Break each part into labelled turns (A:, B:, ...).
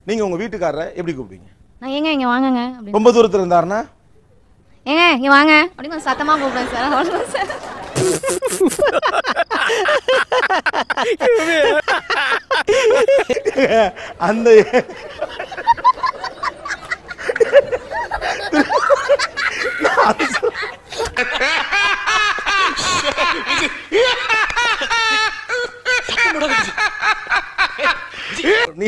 A: நீங்க உங்க வீட்டுக்காரரை எப்படி கூப்பிடுவீங்க?
B: நான் ஏங்க இங்க வாங்கங்க அப்படி.
A: ரொம்ப தூரத்துல இருந்தாருன்னா
B: ஏங்க இங்க வாங்க அப்படி கொஞ்சம் சத்தமா கூப்பிடுவேன் சார். அவ்வளவுதான் சார்.
A: அந்த நீ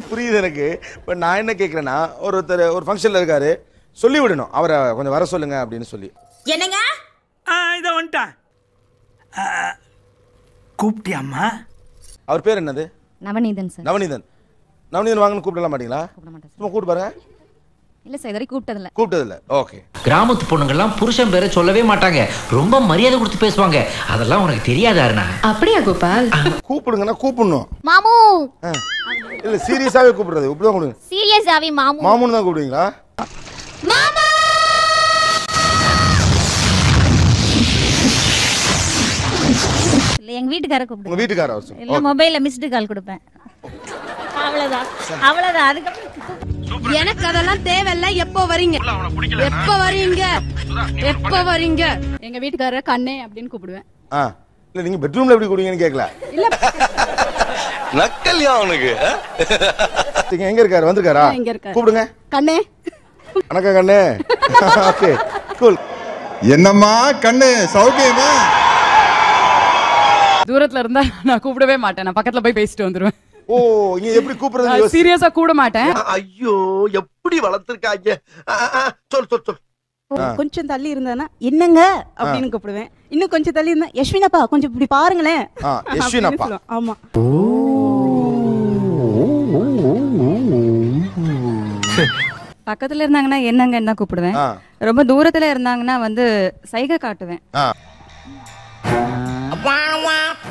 A: புரியுது எனக்கு. இப்ப நான் என்ன கேக்குறேன்னா, ஒருத்தர் ஒரு ஃபங்க்ஷன்ல இருக்காரு, சொல்லி விடணும் அவரை கொஞ்சம் வர சொல்லுங்க அப்படின்னு சொல்லி.
C: என்னங்க
D: இத வந்துட்டேன். கூப்பிட்டியாம்மா?
A: அவர் பேர் என்னது?
B: நவநீதன் சார்.
A: நவநீதன். நவநீதன் வாங்கன்னு கூப்பிடலாம் மாட்டீங்களா?
B: கூப்பிட மாட்டேன் சார்.
A: சும்மா கூப்பிட்டு பாருங்க.
B: இல்ல சார் இதுவரை கூப்பிட்டதில்ல.
A: கூப்பிட்டதில்ல. ஓகே.
E: கிராமத்து பொண்ணுங்கள்லாம் புருஷன் பேரை சொல்லவே மாட்டாங்க, ரொம்ப மரியாதை கொடுத்து பேசுவாங்க. அதெல்லாம் உனக்கு தெரியாதாருண்ணா?
B: அப்படியா கோபால்?
A: கூப்பிடுங்கன்னா கூப்பிடணும்.
B: மாமு.
A: இல்ல சீரியஸாவே கூப்பிடுறது இப்படிதான் கூப்பிடுங்க.
B: சீரியஸாவே மாமு.
A: மாமுன்னு தான் கூப்பிடுவீங்களா?
B: மாமா. இல்ல எங்க வீட்டுக்காரரை கூப்பிடுங்க.
A: உங்க வீட்டுக்காரர் அவர்
B: இல்ல மொபைல்ல மிஸ்டு கால் கொடுப்பேன். அவ்வளவுதான். அவ்வளவுதான். அதுக்கு
C: எனக்கு அதெல்லாம் தேவையில்ல. எப்போ வரீங்க? எப்போ வரீங்க? எப்போ வரீங்க?
F: எங்க வீட்டுக்காரரை கண்ணே அப்படின்னு கூப்பிடுவேன்.
A: இல்ல நீங்க பெட்ரூம்ல எப்படி கூப்பிடுவீங்கன்னு கேட்கல.
F: இல்ல
G: நக்கல்யா அவனுக்கு.
A: எங்க இருக்காரு? வந்திருக்காரா?
F: இங்க இருக்காரு.
A: கூப்பிடுங்க.
F: கண்ணே.
A: வணக்கம் கண்ணே. Okay cool.
H: என்னம்மா கண்ணு சௌக்கியமா?
F: தூரத்துல இருந்தா நான் கூப்பிடவே மாட்டேன். நான் பக்கத்துல போய் பேசிட்டு வந்துருவேன்.
A: ஓ இங்க எப்படி கூப்பிடுறது?
F: சீரியஸா கூட மாட்டேன்.
G: ஐயோ எப்படி வளர்த்திருக்காங்க. சொல் சொல் சொல்.
I: கொஞ்சம் தள்ளி இருந்தானா என்னங்க அப்படின்னு கூப்பிடுவேன். இன்னும் கொஞ்சம் தள்ளி இருந்தா யஸ்வினாப்பா கொஞ்சம் இப்படி பாருங்களேன்.
A: யஸ்வினாப்பா.
I: ஆமா.
B: பக்கத்துல இருந்தாங்கன்னா என்னங்கன்னு தான் கூப்பிடுவேன். ரொம்ப தூரத்துல இருந்தாங்கன்னா வந்து சைகை காட்டுவேன்.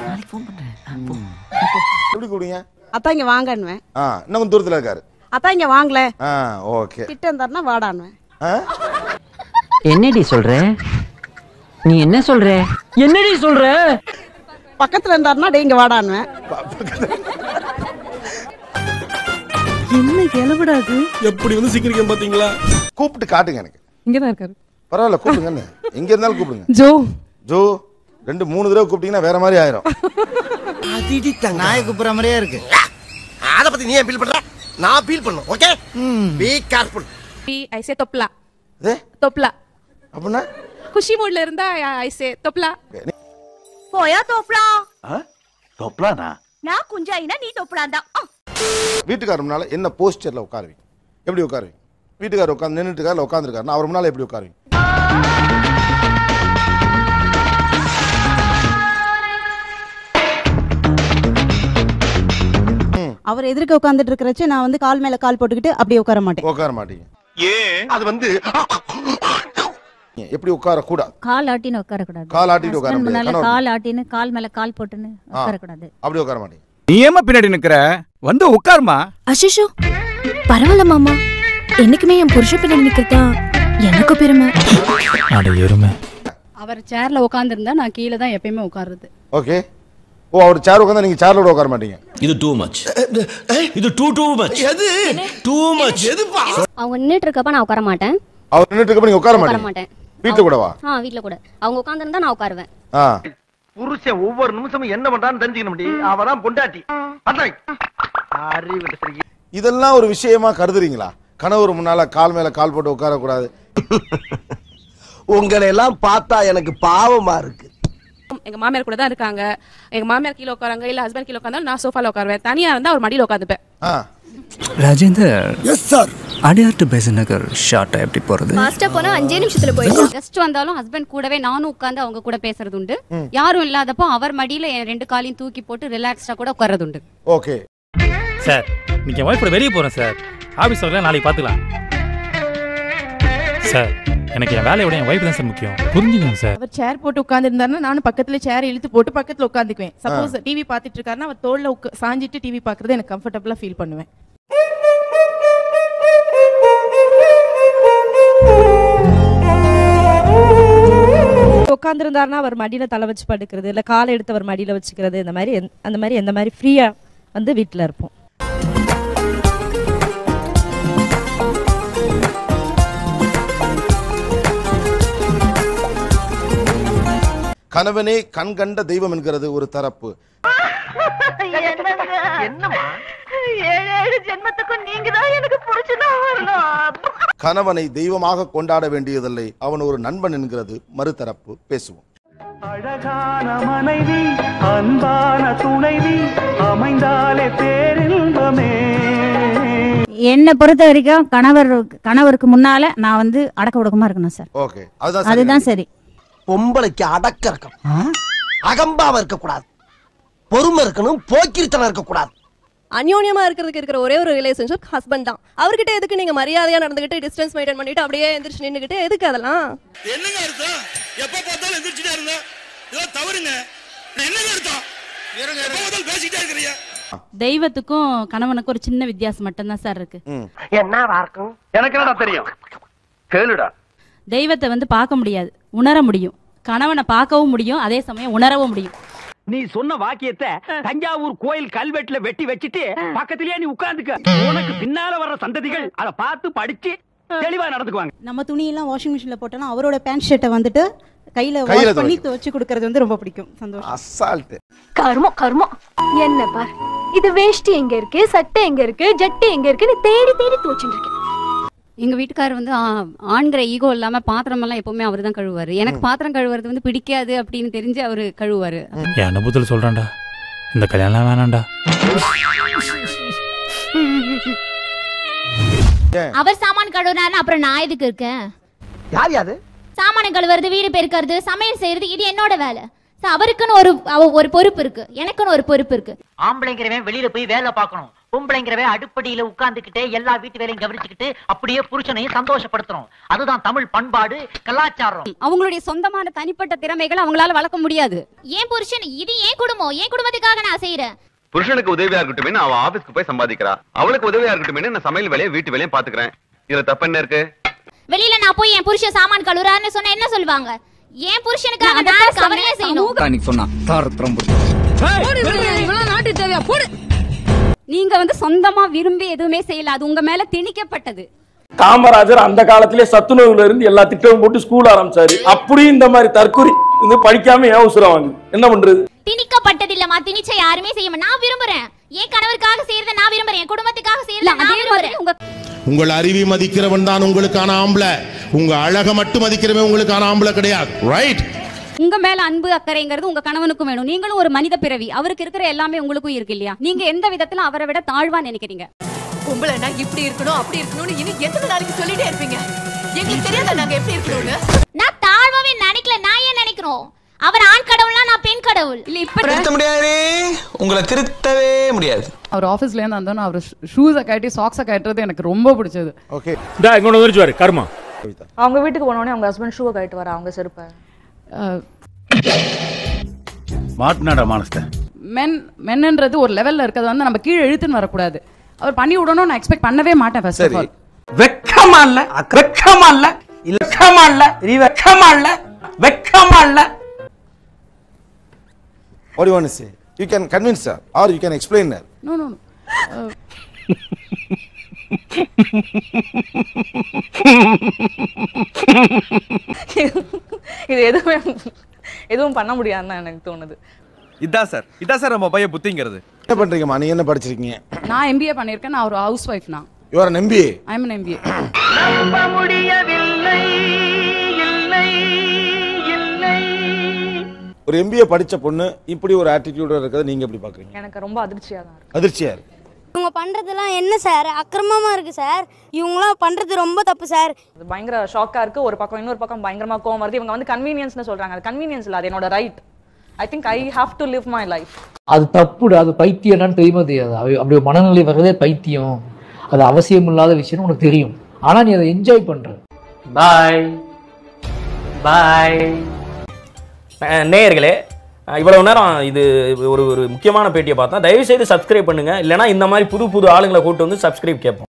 E: நாளைக்கு ஃபோன் பண்றேன்.
A: எப்படி கூப்பிடுங்க?
I: அத்தா இங்க வாங்கன்னுவேன்.
A: இன்னும் தூரத்துல இருக்காரு.
I: அத்தா இங்க வாங்கல.
A: ஓகே.
I: கிட்ட இருந்தாருன்னா வாடான்னுவேன்.
E: என்னடி சொல்ற? நீ என்ன சொல்ற? என்னடி சொல்ற?
I: பக்கத்துல இருந்தாருன்னா டே இங்க வாடான்னுவேன். என்ன எலவிடாது?
G: எப்படி வந்து சிக்கிரிக்கம் பாத்தீங்களா?
A: கூப்பிட்டு காட்டுங்க எனக்கு.
F: இங்கதான் இருக்காரு.
A: பரவாயில்ல கூப்பிடுங்க. எங்க இருந்தாலும் கூப்பிடுங்க.
F: ஜோ.
A: ஜோ 2-3 தடவை கூப்பிட்டீங்கன்னா வேற மாதிரி ஆயிரும்.
G: நாய் கூப்பிடுற மாதிரியே இருக்கு. அத பத்தி நீ ஏன் ஃபீல் பண்ற? நான் ஃபீல் பண்ணனும். Okay? Be careful.
F: I say தொப்லா. தொப்லா.
A: அப்படினா
F: குஷி மூட்ல இருந்தா ஐ சே தொப்லா.
C: போயா தோப்லா.
G: தொப்லானா?
C: நான் குஞ்சாயினா நீ தொப்லாண்டா.
A: வீட்டுக்காரர் முன்னால என்ன போஸ்டர்ல உட்காருவீங்க? எப்படி உட்காருவீங்க? வீட்டுக்காரர் உட்கார்ந்து நின்னுட்டு இருக்காரு, உட்கார்ந்திருக்காருன்னா அவர் முன்னால எப்படி உட்காருவீங்க?
I: அவர் எதிர்க்க உட்கார்ந்துட்டு இருக்கறச்சே நான் வந்து கால் மேல கால் போட்டுக்கிட்டு அப்படியே உட்கார மாட்டேன்.
A: உட்கார மாட்டீங்க.
G: ஏன்? அது வந்து
A: எப்படி உட்கார கூடாது?
B: கால் ஆட்டின்னு உட்கார கூடாது.
A: கால் ஆட்டிட்டு உட்கார
B: முடியாது. கால் ஆட்டின்னு கால் மேல கால் போட்டுன்னு உட்கார கூடாது.
A: அப்படி உட்கார மாட்டீங்க.
D: நீ ஏமா பின்னாடி நிக்கிற? வந்து உட்காருமா.
J: அஷிஷோ பரவாயில்ல மாமா. என்னைக்குமே என் புருஷ பின்னாடி நிக்கிறதா எனக்கு பெருமை.
D: அட எருமை.
F: அவர் சேர்ல உட்கார்ந்திருந்தா நான் கீழ தான் எப்பயுமே உட்கார்றது.
A: ஓகே. ஓ அவர் சேர் உட்கார்ந்தா நீங்க சேர்ல உட்கார மாட்டீங்க.
G: இது டூ மச். இது டூ மச். எது? Too much. எதுப்பா?
B: அவங்க நின்னுட்டு இருக்கப்ப நான் உட்கார மாட்டேன்.
A: அவர் நின்னுட்டு இருக்கப்ப நீங்க உட்கார மாட்டீங்க. வீட்ல கூடவா?
B: வீட்ல கூட. அவங்க உட்கார்ந்திருந்தா நான் உட்காருவேன்.
G: புருஷன் ஒவ்வொரு நிமிஷமும் என்ன பண்றான்னு தெரிஞ்சுக்கணும் டி. அவதான் பொண்டாட்டி. அடேய். அறிவிட்ட சரி.
A: இதெல்லாம் ஒரு விஷயமா கருதுறீங்களா? கணவர் முன்னால கால் மேல கால் போட்டு உட்கார கூடாது.
G: உங்களை எல்லாம் பார்த்தா எனக்கு பாவமா இருக்கு.
F: எங்க மாமியார் கூட தான் இருக்காங்க. எங்க மாமியார் கீழ உட்காராங்க, இல்ல ஹஸ்பண்ட் கீழ உட்கார்ந்தா நான் சோஃபால உட்காருவேன். தனியா இருந்தா ஒரு மடியில உட்கார்ந்துப்பேன்.
H: Rajender. Yes sir. Adyar to Besant Nagar ஷார்ட்டா எப்படி போறது?
J: ஃபாஸ்டா போனா 5 நிமிஷத்துல போயிடலாம்.
B: கெஸ்ட் வந்தாலும் ஹஸ்பண்ட் கூடவே நானும் உட்கார்ந்து அவங்க கூட பேசுறது உண்டு. யாரும் இல்லாதப்போ அவர் மடியில என் 2 காலையும் தூக்கி போட்டு ரிலாக்ஸ்டா கூட உட்கார்றது உண்டு.
A: ஓகே.
D: சார் நீங்க வைஃப் கூட வெளிய போறேன் சார். ஆபீஸ் வரல நாளைக்கு பாத்துக்கலாம். சார் எனக்கு என் வேலையோட என் வைஃப் தான் சார் முக்கியம். புரிஞ்சுக்கங்க சார்.
F: அவர் சேர் போட்டு உட்கார்ந்திருந்தாருன்னா நானும் பக்கத்துல சேர் இழுத்து போட்டு பக்கத்துல உட்கார்ந்துக்குவேன். சப்போஸ் டிவி பாத்துட்டு இருக்காருன்னா அவர் தோள்ல சாஞ்சிட்டு டிவி பாக்குறது எனக்கு கம்ஃபர்டபிளா ஃபீல் பண்ணுவேன்.
I: உட்கார்ந்திருந்தாருன்னா அவர் மடியில தலை வச்சு படுக்கிறது, இல்ல காலை எடுத்து அவர் மடியில வச்சுக்கிறது, அந்த மாதிரி எந்த மாதிரி ஃப்ரீயா வந்து வீட்டுல இருப்போம்.
A: கணவனே கண் கண்ட தெய்வம் என்கிறது ஒரு தரப்பு. கணவனை தெய்வமாக கொண்டாட வேண்டியதில்லை, அவன் ஒரு நண்பன் என்கிறது மறுதரப்பு. பேசுவோம்.
K: அழகான மனைவி அன்பான துணைவி அமைந்தாலே பேரின்பமே.
L: என்னை பொறுத்த வரைக்கும் கணவருக்கு முன்னால நான் வந்து அடக்க ஒடுக்கமா இருக்கணும் சார்.
A: ஓகே,
L: அதுதான் சரி.
G: பொம்பளைக்கு அடக்க இருக்கணும், அகம்பாவ இருக்க கூடாது, பொறுமை இருக்கணும், போக்கிரித்தனம் இருக்க கூடாது.
M: அந்யோன்யமா இருக்கிறதுக்கு இருக்கிற ஒரே ஒரு ரிலேஷன்ஷிப் ஹஸ்பண்ட் தான். அவர்கிட்ட எதுக்கு நீங்க மரியாதையா நடந்துகிட்டு டிஸ்டன்ஸ் மெயின்டைன் பண்ணிட்டு அப்படியே எந்திரிச்சு நின்னுகிட்டு எதுக்கு அதெல்லாம்?
N: என்னங்க அர்த்தம்? எப்ப பார்த்தாலும் எந்திரிச்சிட்டே இருந்தா இதோ தவறுங்க. என்னங்க அர்த்தம்? எப்ப பார்த்தாலும் பேசிட்டே இருக்கீங்க.
O: தெய்வத்துக்கும் கணவனுக்கும் ஒரு சின்ன வித்தியாசம் மட்டும் தான் சார் இருக்கு.
G: என்னவா இருக்கும்?
P: எனக்கு என்னடா தெரியும், கேளுடா.
O: தெய்வத்தை வந்து பார்க்க முடியாது, உணர முடியும். கணவனை பார்க்கவும் முடியும், அதே சமயம் உணரவும் முடியும்.
P: நீ சொன்ன வாக்கியத்தை தஞ்சாவூர் கோயில் கல்வெட்டுல வெட்டி வச்சிட்டு பக்கத்திலேயே நீ உட்கார்ந்துக்க. உனக்கு பின்னால வர்ற சந்ததிகள் அதை பார்த்து படிச்சு தெளிவா நடந்துக்குவாங்க.
I: நம்ம துணியெல்லாம் வாஷிங் மிஷின்ல போட்டோம்னா அவரோட பேண்ட் ஷர்ட்டை வந்துட்டு கையில வாஷ் பண்ணி துவைச்சு கொடுக்கறது வந்து ரொம்ப பிடிக்கும். சந்தோஷம்.
A: அசால்ட்.
J: கர்மம் கர்மம். என்ன பார், இது வேஷ்டி எங்க இருக்கு, சட்டை எங்க இருக்கு, ஜட்டி எங்க இருக்குன்னு தேடி தேடி துவைச்சுட்டு இருக்கேன்.
B: எங்க வீட்டுக்காரர் வந்து ஆண்கிற ஈகோ இல்லாம பாத்திரம் எல்லாம் எப்பவுமே அவரு தான் கழுவாரு. எனக்கு பாத்திரம் கழுவுறது வந்து பிடிக்காது அப்படின்னு தெரிஞ்சு அவரு கழுவாரு.
D: என் அனுபவத்தில் சொல்றான்டா, இந்த கல்யாணம் வேணாம்டா.
J: அவர் சாமான் கழுவுனாரு, அப்புறம் நான் எதுக்கு இருக்கேன்?
G: யார் யாது?
J: சாமான கழுவுறது, வீடு பெருக்கிறது, சமையல் செய்யறது, இது என்னோட வேலை. அவருக்குன்னு ஒரு பொறுப்பு இருக்கு, எனக்குன்னு ஒரு பொறுப்பு இருக்கு.
E: ஆம்பளைங்கிறவன் வெளியில போய் வேலை பார்க்கணும், பொம்பளைங்கிறவன் அடுப்படியில உட்கார்ந்துக்கிட்டே எல்லா வீட்டு வேலையும் கவனிச்சுக்கிட்டு அப்படியே புருஷனையும் சந்தோஷப்படுத்தணும். அதுதான் தமிழ் பண்பாடு, கலாச்சாரம்.
B: அவங்களுடைய சொந்தமான தனிப்பட்ட திறமைகளை அவங்களால வளர்க்க முடியாது.
J: ஏன் புருஷன், இது ஏன் குடும்பம், ஏன் குடும்பத்துக்காக நான் செய்யறேன்.
P: புருஷனுக்கு உதவியா இருக்கட்டும், அவ ஆபீஸ்க்கு போய் சம்பாதிக்கிறா. அவளுக்கு உதவியா இருக்கட்டும், நான் சமையல் வேலையை வீட்டு வேலையும் பாத்துக்கிறேன். இதுல தப்பு என்ன இருக்கு?
J: வெளியில நான் போய் என் புருஷன் சாமான் கழுவுறாருன்னு சொன்னா என்ன சொல்லுவாங்க? ஏன் புருஷனுக்காக நான் கவலையே செய்யணும்.
H: சொன்னா
B: நீங்க வந்து சொந்தமா விரும்பி எதுவுமே செய்யல, அது உங்க மேல திணிக்கப்பட்டது.
Q: காமராஜர் அந்த காலத்திலே சத்துணவுல இருந்து எல்லா திட்டமும் போட்டு ஸ்கூல் ஆரம்பிச்சாரு. அப்படி இந்த மாதிரி தற்கொலை படிக்காம ஏன் உசுரம் வாங்குது? என்ன பண்றது?
J: திணிக்கப்பட்டது இல்லமா, திணிச்ச யாருமே செய்ய. நான் விரும்புறேன், என் கணவருக்காக செய்யறத நான் விரும்புறேன், என் குடும்பத்துக்காக செய்யறத நான் விரும்புறேன்.
N: உங்கள் அறிவை மதிக்கிறவன் தான் உங்களுக்கான ஆம்பளை. உங்க அழக மட்டும் மதிக்கிறவன் உங்களுக்கான ஆம்பளை கிடையாது. ரைட்?
B: உங்க மேல அன்பு அக்கறைங்கிறது உங்க கணவனுக்கும் வேணும். நீங்களும் ஒரு மனித பிறவி, அவருக்கு இருக்கிற எல்லாமே உங்களுக்கும் இருக்கு இல்லையா? நீங்க எந்த விதத்துல அவரை விட தாழ்வா நினைக்கிறீங்க?
R: பொம்பளைனா இப்படி இருக்கணும் அப்படி இருக்கணும்னு இன்னும் எத்தனை நாளைக்கு சொல்லிட்டே இருப்பீங்க? எங்களுக்கு தெரியாதா நாங்க எப்படி இருக்கணும்னு?
J: நான் தாழ்வாவே நினைக்கல, நான் ஏன் நினைக்கிறோம்? அவர் ஆண் கடவுள்னா நான் பெண் கடவுள். இல்ல இப்ப
S: திருத்த முடியாது, உங்களை திருத்தவே முடியாது.
T: அவர் ஆபீஸ்ல இருந்து வந்தோன்னு அவர் ஷூஸை கட்டி சாக்ஸை கட்டுறது எனக்கு ரொம்ப பிடிச்சது.
A: ஓகே,
D: டா இங்க வந்துருச்சு பாரு கர்மா.
U: அவங்க வீட்டுக்கு போனோனே அவங்க ஹஸ்பண்ட் ஷூவை கட்டிட்டு வர, அவங்க செருப்பை
D: மாட்னாடா மானஸ்த.
T: மென்ன்றது ஒரு லெவல்ல இருக்கிறது வந்து நம்ம கீழே இழுத்துன்னு வரக்கூடாது. அவர் பண்ணி விடணும் நான் எக்ஸ்பெக்ட் பண்ணவே மாட்டேன். ஃபர்ஸ்ட் ஆஃப் ஆல்
G: வெக்கமா இல்ல, வெக்கமா இல்ல, வெக்கமா இல்ல, வெக்கமா இல்ல, வெக்கமா இல்ல.
A: What do you want to say? You can convince her or you can explain her.
T: No. இது எதுவும் பண்ண முடியாதுன்னு எனக்கு தோணுது.
S: இதான் சார் நம்ம பையன் புத்திங்கிறது.
A: என்ன பண்றீங்கம்மா? நீங்க என்ன படிச்சிருக்கீங்க?
T: நான் MBA பண்ணிருக்கேன். நான் ஒரு ஹவுஸ் வைஃப். நான்
A: You are an MBA?
T: I am an MBA.
K: நம்ப முடியவில்லை, இல்லை இல்லை.
A: ஒரு MBA படிச்ச பொண்ணு இப்படி ஒரு ஆட்டிட்யூட் இருக்கிறது நீங்க எப்படி பாக்குறீங்க?
U: எனக்கு ரொம்ப அதிர்ச்சியா தான் இருக்கு.
A: அதிர்ச்சியா இருக்கு.
V: இவங்க பண்றதெல்லாம் என்ன சார்? அக்கிரமமா இருக்கு சார். இவங்களாம் பண்றது ரொம்ப தப்பு சார்.
U: அது பயங்கர ஷாக்கா இருக்கு. ஒரு பக்கம் இன்னொரு பக்கம் பயங்கரமா கோவம் வருது. இவங்க வந்து கன்வீனியன்ஸ்னு சொல்றாங்க. அது கன்வீனியன்ஸ் இல்ல, அது என்னோட right. I think I have to live my life.
E: அது தப்புடா, அது பைத்தியம் என்னன்னு தெரியுமா தெரியாது. அப்படி ஒரு மனநிலை வர்றதே பைத்தியம். அது அவசியம் இல்லாத விஷயம் உனக்கு தெரியும், ஆனா நீ அதை என்ஜாய் பண்ற.
W: பாய் பாய். நேயர்களே, இவ்வளவு நேரம் இது ஒரு முக்கியமான பேட்டியை பார்த்தா. தயவு செய்து சப்ஸ்கிரைப் பண்ணுங்க, இல்லைன்னா இந்த மாதிரி புது புது ஆளுங்களை கூட்டு வந்து சப்ஸ்கிரைப் கேட்போம்.